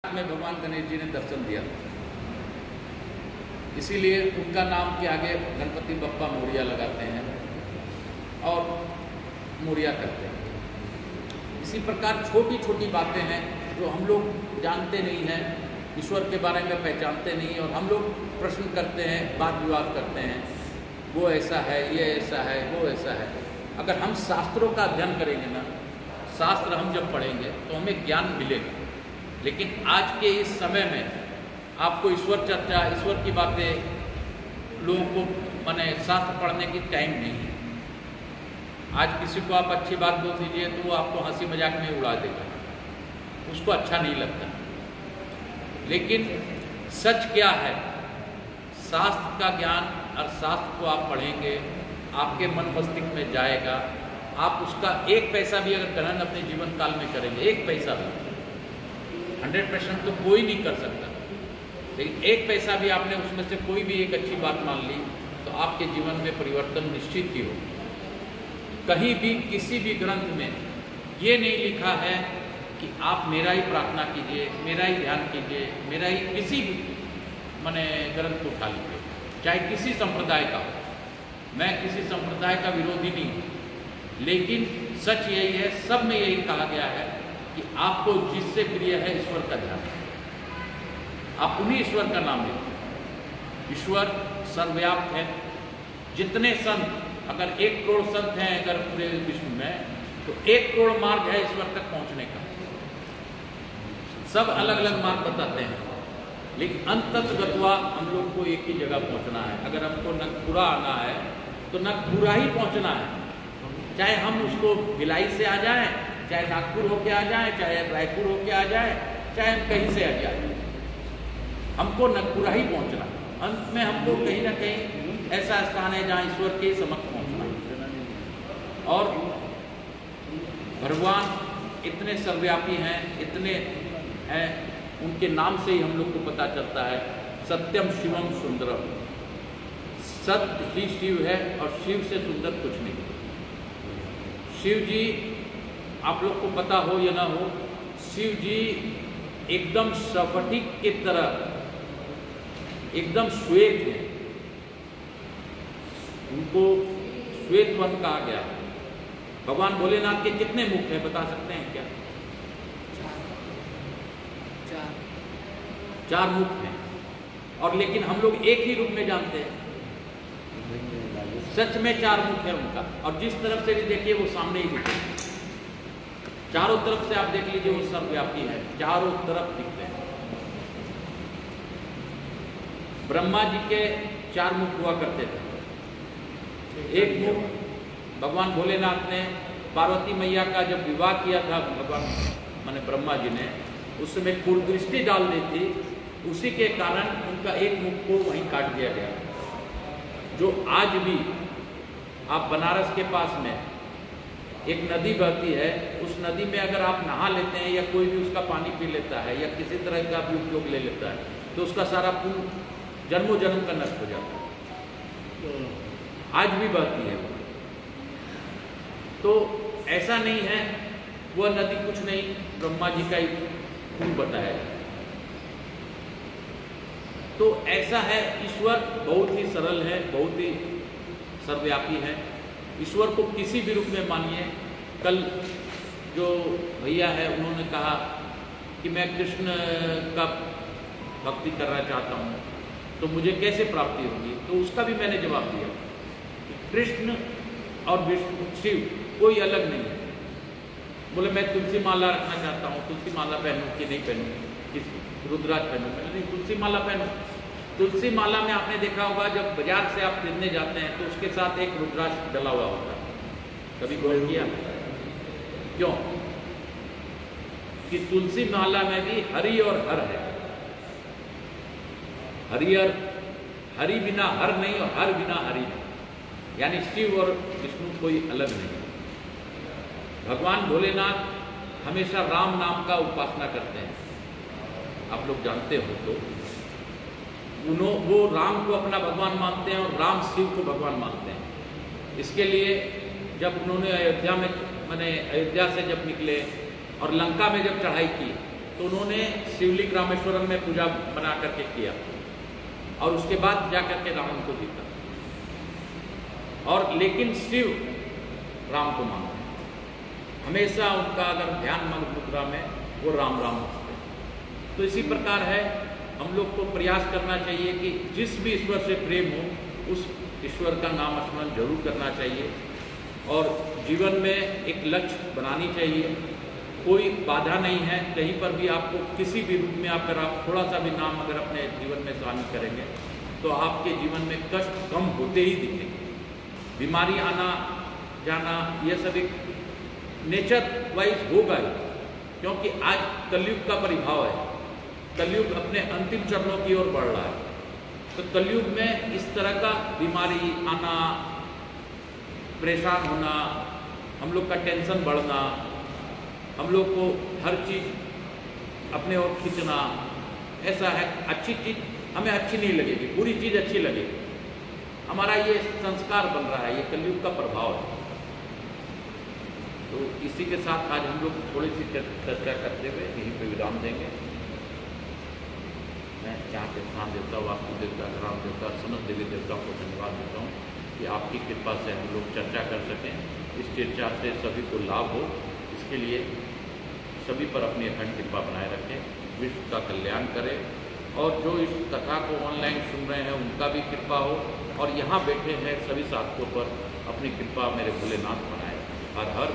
में भगवान गणेश जी ने दर्शन दिया, इसीलिए उनका नाम के आगे गणपति बप्पा मोरिया लगाते हैं और मोरिया करते हैं। इसी प्रकार छोटी छोटी बातें हैं जो हम लोग जानते नहीं हैं, ईश्वर के बारे में पहचानते नहीं, और हम लोग प्रश्न करते हैं, वाद विवाद करते हैं, वो ऐसा है, ये ऐसा है, वो ऐसा है। अगर हम शास्त्रों का अध्ययन करेंगे ना, शास्त्र हम जब पढ़ेंगे तो हमें ज्ञान मिलेगा। लेकिन आज के इस समय में आपको ईश्वर चर्चा, ईश्वर की बातें लोगों को माने शास्त्र पढ़ने की टाइम नहीं है। आज किसी को आप अच्छी बात बोल दीजिए तो वो आपको हंसी मजाक में उड़ा देगा, उसको अच्छा नहीं लगता। लेकिन सच क्या है, शास्त्र का ज्ञान और शास्त्र को आप पढ़ेंगे, आपके मन मस्तिष्क में जाएगा। आप उसका एक पैसा भी अगर ग्रहण अपने जीवन काल में करेंगे, एक पैसा भी, 100% तो कोई नहीं कर सकता, लेकिन एक पैसा भी आपने उसमें से कोई भी एक अच्छी बात मान ली तो आपके जीवन में परिवर्तन निश्चित ही हो। कहीं भी किसी भी ग्रंथ में ये नहीं लिखा है कि आप मेरा ही प्रार्थना कीजिए, मेरा ही ध्यान कीजिए, मेरा ही किसी भी माने ग्रंथ को उठा लीजिए, चाहे किसी संप्रदाय का हो। मैं किसी संप्रदाय का विरोधी नहीं हूँ, लेकिन सच यही है, सब में यही कहा गया है कि आपको जिससे प्रिय है ईश्वर का ध्यान, आप उन्हीं ईश्वर का नाम लेते। ईश्वर सर्वव्याप्त है। जितने संत, अगर 1 करोड़ संत हैं अगर पूरे विश्व में, तो 1 करोड़ मार्ग है ईश्वर तक पहुंचने का। सब अलग अलग मार्ग बताते हैं, लेकिन अंततः हम लोग को एक ही जगह पहुंचना है। अगर हमको नगपुरा आना है तो नगपुरा ही पहुंचना है, चाहे हम उसको भिलाई से आ जाएं, चाहे नागपुर होके आ जाएं, चाहे रायपुर होके आ जाएं, चाहे हम कहीं से आ जाएं, हमको नगपुरा ही पहुंचना। अंत में हमको कहीं ना कहीं ऐसा स्थान है जहाँ ईश्वर के समक्ष पहुंचना। और भगवान इतने सर्वव्यापी हैं, इतने हैं, उनके नाम से ही हम लोग को पता चलता है, सत्यम शिवम सुंदरम। सत्य ही शिव है और शिव से सुंदर कुछ नहीं। शिव जी, आप लोग को पता हो या ना हो, शिव जी एकदम स्फटिक की तरह एकदम श्वेत है, उनको श्वेत वन कहा गया। भगवान भोलेनाथ के कितने मुख हैं बता सकते हैं क्या? 4 मुख हैं, और लेकिन हम लोग एक ही रूप में जानते हैं। सच में 4 मुख है उनका, और जिस तरफ से भी देखिए वो सामने ही दिखते हैं। चारों तरफ से आप देख लीजिए, वो सर्वव्यापी है, चारों तरफ दिखते हैं। ब्रह्मा जी के 4 मुख हुआ करते थे। एक मुख भगवान भोलेनाथ ने पार्वती मैया का जब विवाह किया था, भगवान माने ब्रह्मा जी ने उस समय कुदृष्टि डाल दी थी, उसी के कारण उनका एक मुख को वहीं काट दिया गया। जो आज भी आप बनारस के पास में एक नदी बहती है, उस नदी में अगर आप नहा लेते हैं या कोई भी उसका पानी पी लेता है या किसी तरह का भी उपयोग ले लेता है, तो उसका सारा पुण्य जन्मों जन्म का नष्ट हो जाता है। आज भी बहती है वो। तो ऐसा नहीं है, वह नदी कुछ नहीं, ब्रह्मा जी का ही खून बताया। तो ऐसा है, ईश्वर बहुत ही सरल है, बहुत ही सर्वव्यापी है। ईश्वर को किसी भी रूप में मानिए। कल जो भैया है उन्होंने कहा कि मैं कृष्ण का भक्ति करना चाहता हूँ, तो मुझे कैसे प्राप्ति होगी? तो उसका भी मैंने जवाब दिया कि कृष्ण और विष्णु, शिव कोई अलग नहीं है। बोले मैं तुलसी माला रखना चाहता हूँ, तुलसी माला पहनूँ कि नहीं पहनूँ, किस रुद्राक्ष पहनूँ? नहीं, तुलसी माला पहनूँ। तुलसी माला में आपने देखा होगा, जब बाजार से आप खरीदने जाते हैं तो उसके साथ एक रुद्राक्ष डला हुआ होता है। कभी गौर किया? क्यों? कि तुलसी माला में भी हरि और हर है। हरिहर, हरि बिना हर नहीं और हर बिना हरि नहीं, यानी शिव और विष्णु कोई अलग नहीं। भगवान भोलेनाथ हमेशा राम नाम का उपासना करते हैं, आप लोग जानते हो। तो वो राम को अपना भगवान मानते हैं और राम शिव को भगवान मानते हैं। इसके लिए जब उन्होंने अयोध्या में माने अयोध्या से जब निकले और लंका में जब चढ़ाई की, तो उन्होंने शिवलिंग रामेश्वरम में पूजा बना करके किया और उसके बाद जा करके रावण को जीता। और लेकिन शिव राम को मानते हैं, हमेशा उनका अगर ध्यान मग्न मुद्रा में वो राम राम होते हैं। तो इसी प्रकार है, हम लोग को प्रयास करना चाहिए कि जिस भी ईश्वर से प्रेम हो उस ईश्वर का नाम स्मरण जरूर करना चाहिए और जीवन में एक लक्ष्य बनानी चाहिए। कोई बाधा नहीं है, कहीं पर भी आपको किसी भी रूप में अगर आप थोड़ा सा भी नाम अगर अपने जीवन में शामिल करेंगे तो आपके जीवन में कष्ट कम होते ही दिखेंगे। बीमारी आना जाना ये सब एक नेचर वाइज होगा ही, क्योंकि आज कलयुग का परिभाव है, कलयुग अपने अंतिम चरणों की ओर बढ़ रहा है। तो कलयुग में इस तरह का बीमारी आना, परेशान होना, हम लोग का टेंशन बढ़ना, हम लोग को हर चीज़ अपने ओर खींचना, ऐसा है। अच्छी चीज़ हमें अच्छी नहीं लगेगी, बुरी चीज़ अच्छी लगेगी। हमारा ये संस्कार बन रहा है, ये कलयुग का प्रभाव है। तो इसी के साथ आज हम लोग थोड़ी सी चर्चा करते हुए यहीं पे विराम देंगे। मैं यहाँ पे स्थान देवता, वास्तु देवता, ग्राम देवता, समस्त देवी देवताओं को धन्यवाद देता हूँ कि आपकी कृपा से हम लोग चर्चा कर सकें। इस चर्चा से सभी को लाभ हो, इसके लिए सभी पर अपनी अखंड कृपा बनाए रखें, विश्व का कल्याण करें और जो इस कथा को ऑनलाइन सुन रहे हैं उनका भी कृपा हो और यहाँ बैठे हैं सभी साथियों पर अपनी कृपा मेरे भोलेनाथ बनाए। हर हर